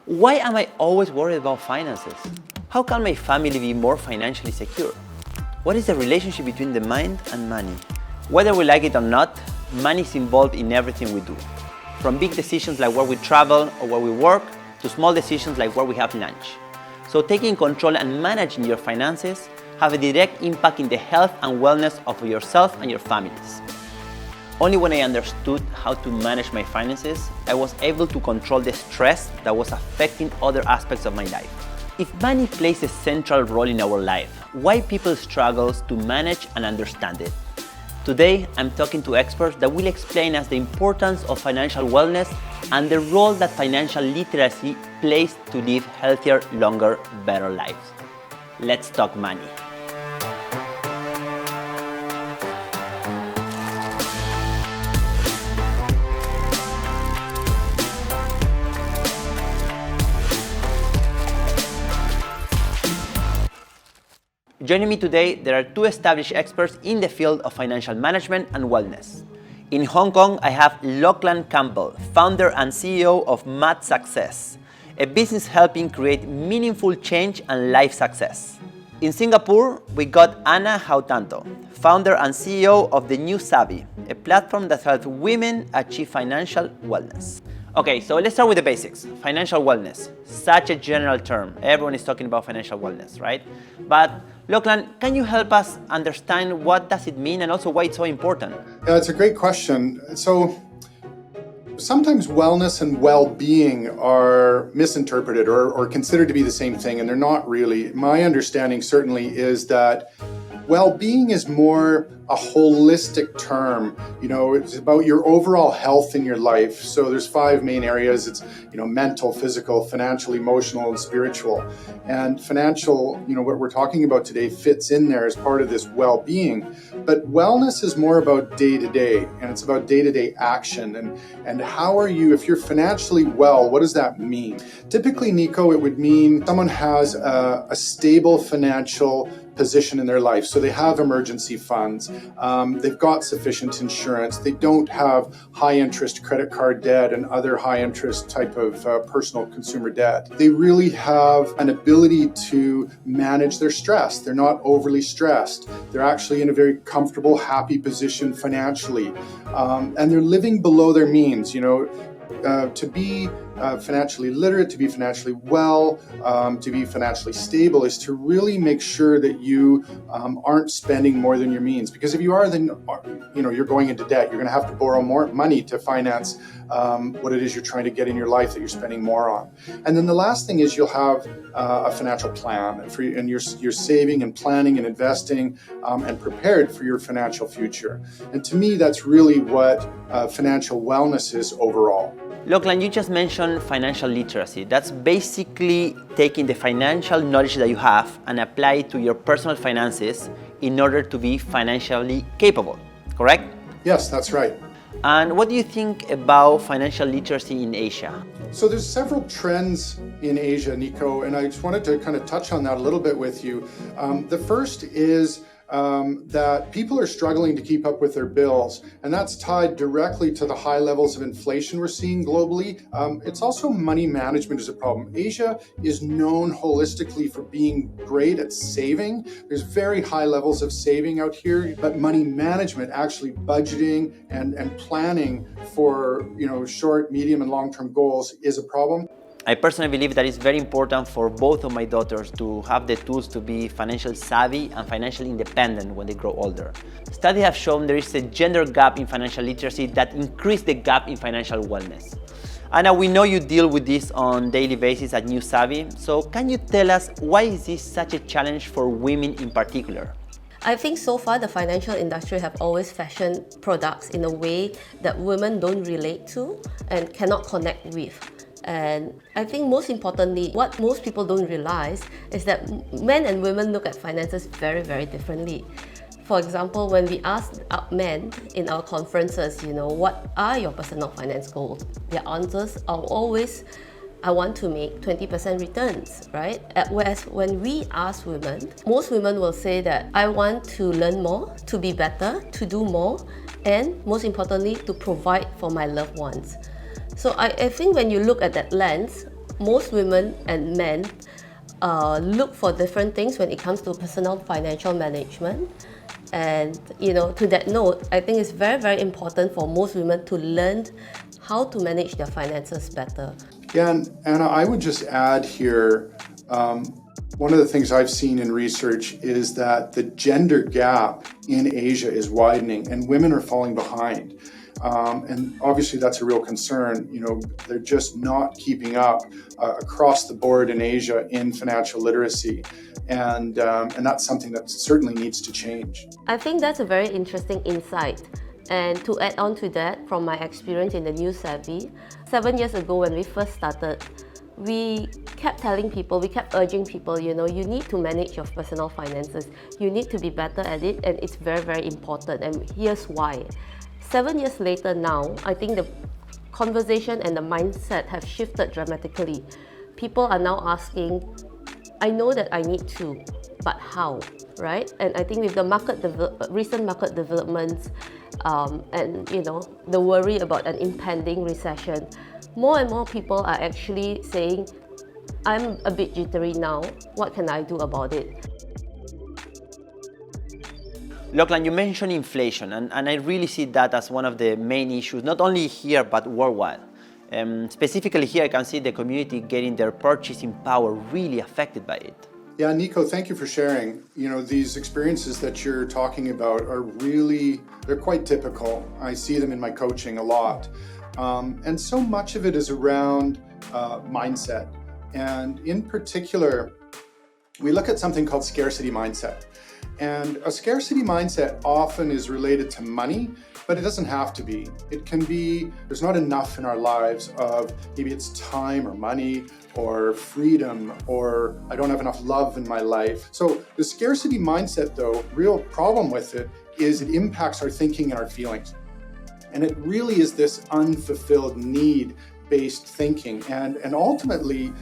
Why am I always worried about finances? How can my family be more financially secure? What is the relationship between the mind and money? Whether we like it or not, money is involved in everything we do. From big decisions like where we travel or where we work, to small decisions like where we have lunch. So taking control and managing your finances have a direct impact in the health and wellness of yourself and your families. Only when I understood how to manage my finances, I was able to control the stress that was affecting other aspects of my life. If money plays a central role in our life, why people struggle to manage and understand it? Today, I'm talking to experts that will explain us the importance of financial wellness and the role that financial literacy plays to live healthier, longer, better lives. Let's talk money. Joining me today, there are two established experts in the field of financial management and wellness. In Hong Kong, I have Lachlan Campbell, founder and CEO of Mad Success, a business helping create meaningful change and life success. In Singapore, we got Anna Hautanto, founder and CEO of The New Savvy, a platform that helps women achieve financial wellness. Okay, so let's start with the basics. Financial wellness, such a general term. Everyone is talking about financial wellness, right? But Lachlan, can you help us understand what does it mean and also why it's so important? Yeah, it's a great question. So sometimes wellness and well-being are misinterpreted or considered to be the same thing, and they're not really. My understanding certainly is that well-being is more a holistic term. It's about your overall health in your life. So there's 5 main areas. It's, mental, physical, financial, emotional, and spiritual. And financial, what we're talking about today fits in there as part of this well-being. But wellness is more about day-to-day, and it's about day-to-day action. And how are you, if you're financially well, what does that mean? Typically, Nico, it would mean someone has a stable financial position in their life. So they have emergency funds, they've got sufficient insurance, they don't have high interest credit card debt and other high interest type of personal consumer debt. They really have an ability to manage their stress. They're not overly stressed. They're actually in a very comfortable, happy position financially. And they're living below their means, to be financially literate, to be financially well, to be financially stable is to really make sure that you aren't spending more than your means. Because if you are, then you're going into debt. You're going to have to borrow more money to finance what it is you're trying to get in your life that you're spending more on. And then the last thing is you'll have a financial plan, and you're saving and planning and investing and prepared for your financial future. And to me, that's really what financial wellness is overall. Lachlan, you just mentioned financial literacy. That's basically taking the financial knowledge that you have and apply it to your personal finances in order to be financially capable, correct? Yes, that's right. And what do you think about financial literacy in Asia? So there's several trends in Asia, Nico, and I just wanted to kind of touch on that a little bit with you. The first is that people are struggling to keep up with their bills, and that's tied directly to the high levels of inflation we're seeing globally. It's also money management is a problem. Asia is known holistically for being great at saving. There's very high levels of saving out here, but money management, actually budgeting and planning for short, medium, and long-term goals is a problem. I personally believe that it's very important for both of my daughters to have the tools to be financially savvy and financially independent when they grow older. Studies have shown there is a gender gap in financial literacy that increases the gap in financial wellness. Anna, we know you deal with this on a daily basis at New Savvy, so can you tell us why is this such a challenge for women in particular? I think so far the financial industry have always fashioned products in a way that women don't relate to and cannot connect with. And I think most importantly, what most people don't realize is that men and women look at finances very, very differently. For example, when we ask men in our conferences, what are your personal finance goals? Their answers are always, I want to make 20% returns, right? Whereas when we ask women, most women will say that I want to learn more, to be better, to do more, and most importantly, to provide for my loved ones. So I think when you look at that lens, most women and men look for different things when it comes to personal financial management. And to that note, I think it's very, very important for most women to learn how to manage their finances better. Yeah, and Anna, I would just add here, one of the things I've seen in research is that the gender gap in Asia is widening and women are falling behind. And obviously that's a real concern. They're just not keeping up across the board in Asia in financial literacy. And that's something that certainly needs to change. I think that's a very interesting insight. And to add on to that, from my experience in the New Savvy, 7 years ago when we first started, we kept urging people, you need to manage your personal finances. You need to be better at it, and it's very, very important. And here's why. 7 years later now, I think the conversation and the mindset have shifted dramatically. People are now asking, I know that I need to, but how, right? And I think with the recent market developments and the worry about an impending recession, more and more people are actually saying, I'm a bit jittery now, what can I do about it? Lachlan, you mentioned inflation, and I really see that as one of the main issues, not only here, but worldwide. Specifically here, I can see the community getting their purchasing power really affected by it. Yeah, Nico, thank you for sharing. These experiences that you're talking about they're quite typical. I see them in my coaching a lot. And so much of it is around mindset. And in particular, we look at something called scarcity mindset. And a scarcity mindset often is related to money, but it doesn't have to be. It can be, there's not enough in our lives of maybe it's time or money or freedom, or I don't have enough love in my life. So the scarcity mindset, though, real problem with it is it impacts our thinking and our feelings. And it really is this unfulfilled need-based thinking. And ultimately,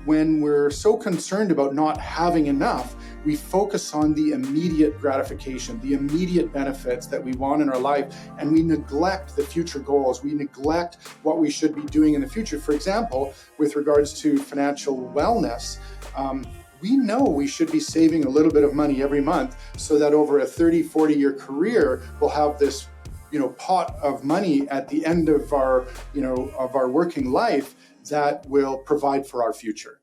when we're so concerned about not having enough, we focus on the immediate gratification, the immediate benefits that we want in our life, and we neglect the future goals. We neglect what we should be doing in the future. For example, with regards to financial wellness, we know we should be saving a little bit of money every month so that over a 30, 40-year career, we'll have this pot of money at the end of our working life that will provide for our future.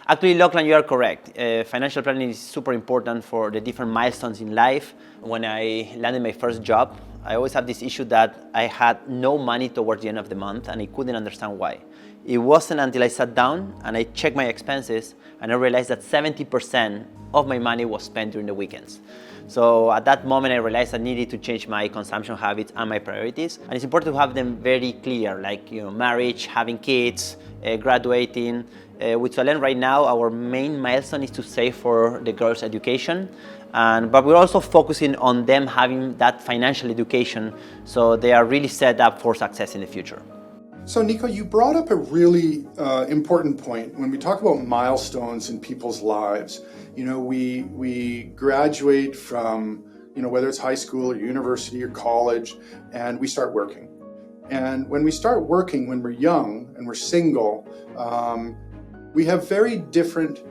Actually, Lachlan, you are correct. Financial planning is super important for the different milestones in life. When I landed my first job, I always had this issue that I had no money towards the end of the month, and I couldn't understand why. It wasn't until I sat down and I checked my expenses and I realized that 70% of my money was spent during the weekends. So at that moment, I realized I needed to change my consumption habits and my priorities. And it's important to have them very clear, like marriage, having kids, graduating. With Solen right now, our main milestone is to save for the girls' education. But we're also focusing on them having that financial education so they are really set up for success in the future. So Nico, you brought up a really important point. When we talk about milestones in people's lives, we graduate from, whether it's high school or university or college, and we start working. And when we start working, when we're young and we're single, we have very different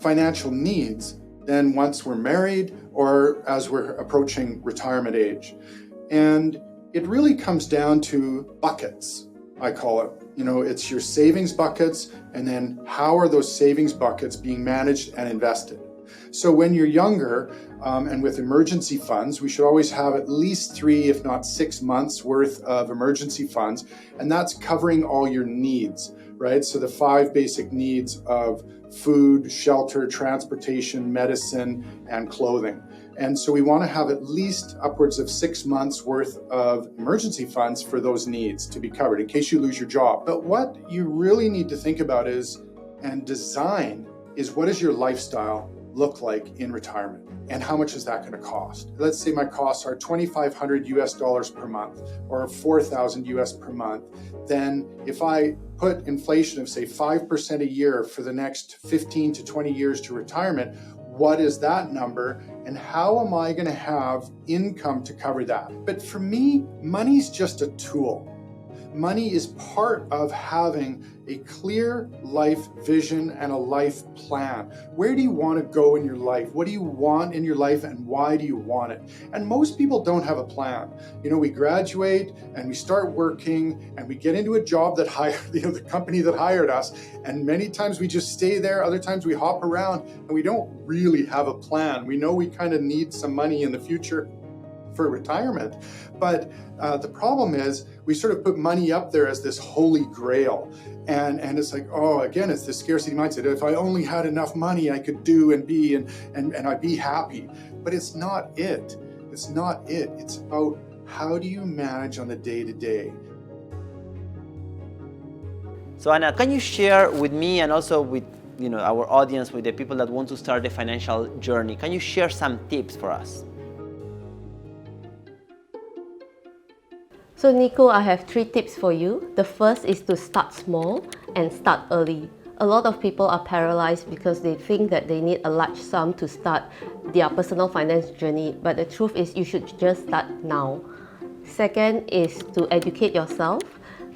financial needs than once we're married or as we're approaching retirement age. And it really comes down to buckets, I call it. It's your savings buckets, and then how are those savings buckets being managed and invested? So when you're younger, and with emergency funds, we should always have at least 3, if not 6 months worth of emergency funds, and that's covering all your needs, right? So the 5 basic needs of food, shelter, transportation, medicine, and clothing. And so we want to have at least upwards of 6 months worth of emergency funds for those needs to be covered in case you lose your job. But what you really need to think about and design is, what does your lifestyle look like in retirement? And how much is that going to cost? Let's say my costs are $2,500 US per month or 4,000 US per month. Then if I put inflation of say 5% a year for the next 15 to 20 years to retirement, what is that number? And how am I going to have income to cover that? But for me, money's just a tool. money is part of having a clear life vision and a life plan. Where do you want to go in your life? What do you want in your life, and why do you want it? And most people don't have a plan. We graduate and we start working and we get into a job that the company that hired us, and many times we just stay there, other times we hop around, and we don't really have a plan. We know we kind of need some money in the future for retirement, but the problem is we sort of put money up there as this holy grail, and it's like, again, it's the scarcity mindset. If I only had enough money, I could do and be and I'd be happy. But it's not it. It's not it. It's about how do you manage on the day-to-day. So Anna, can you share with me and also with our audience, with the people that want to start the financial journey, can you share some tips for us? So Nico, I have 3 tips for you. The first is to start small and start early. A lot of people are paralyzed because they think that they need a large sum to start their personal finance journey, but the truth is you should just start now. Second is to educate yourself.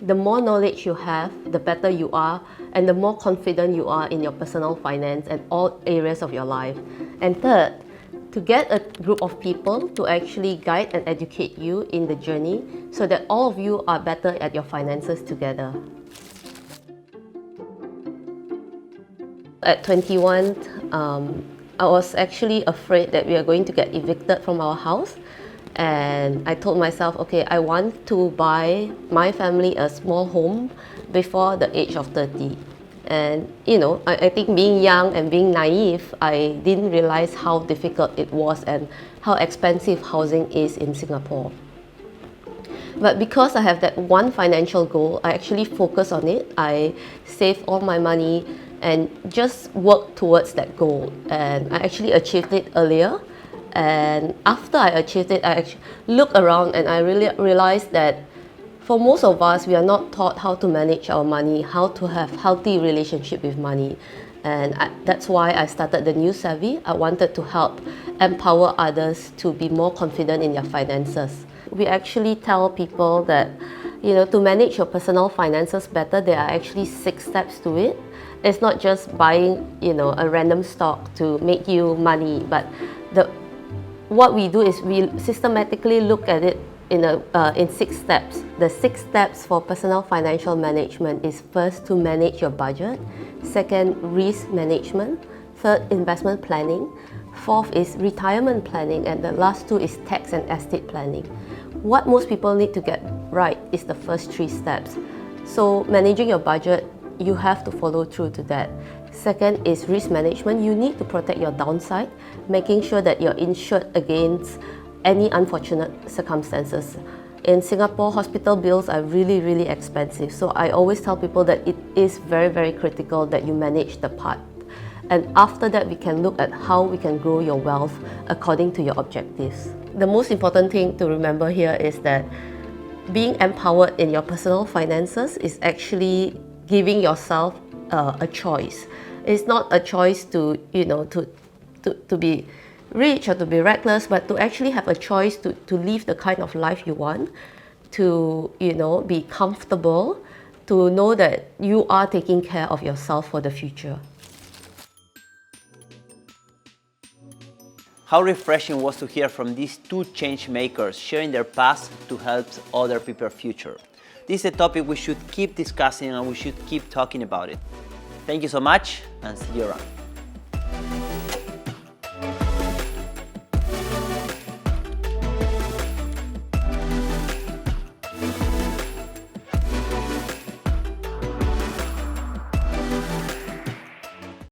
The more knowledge you have, the better you are, and the more confident you are in your personal finance and all areas of your life. And third, to get a group of people to actually guide and educate you in the journey so that all of you are better at your finances together. At 21, I was actually afraid that we are going to get evicted from our house. And I told myself, okay, I want to buy my family a small home before the age of 30. And I think being young and being naive, I didn't realize how difficult it was and how expensive housing is in Singapore. But because I have that one financial goal, I actually focus on it. I save all my money and just work towards that goal. And I actually achieved it earlier. And after I achieved it, I actually looked around and I really realized that for most of us, we are not taught how to manage our money, how to have healthy relationship with money. And that's why I started the New Savvy. I wanted to help empower others to be more confident in their finances. We actually tell people that, to manage your personal finances better, there are actually 6 steps to it. It's not just buying, a random stock to make you money, but what we do is we systematically look at it in 6 steps. The 6 steps for personal financial management is first to manage your budget, second, risk management, third, investment planning, fourth is retirement planning, and the last 2 is tax and estate planning. What most people need to get right is the first 3 steps. So managing your budget, you have to follow through to that. Second is risk management. You need to protect your downside, making sure that you're insured against any unfortunate circumstances. In Singapore, hospital bills are really, really expensive. So I always tell people that it is very, very critical that you manage the part. And after that, we can look at how we can grow your wealth according to your objectives. The most important thing to remember here is that being empowered in your personal finances is actually giving yourself a choice. It's not a choice to be rich or to be reckless, but to actually have a choice to live the kind of life you want, to be comfortable, to know that you are taking care of yourself for the future. How refreshing was to hear from these 2 change makers sharing their past to help other people's future. This is a topic we should keep discussing and we should keep talking about it. Thank you so much and see you around.